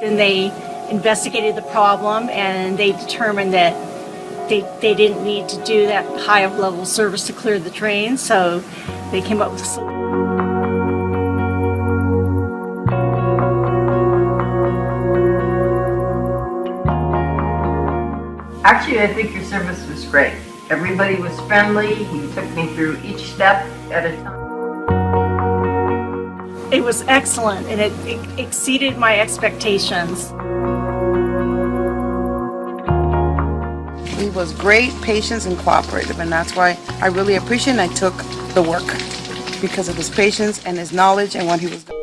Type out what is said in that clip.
Then they investigated the problem and they determined that they didn't need to do that high level service to clear the drain, so they came up with a solution. Actually, I think your service was great. Everybody was friendly. You took me through each step at a time. It was excellent and it exceeded my expectations. He was great, patient, and cooperative, and that's why I really appreciate and I took the work because of his patience and his knowledge and what he was doing.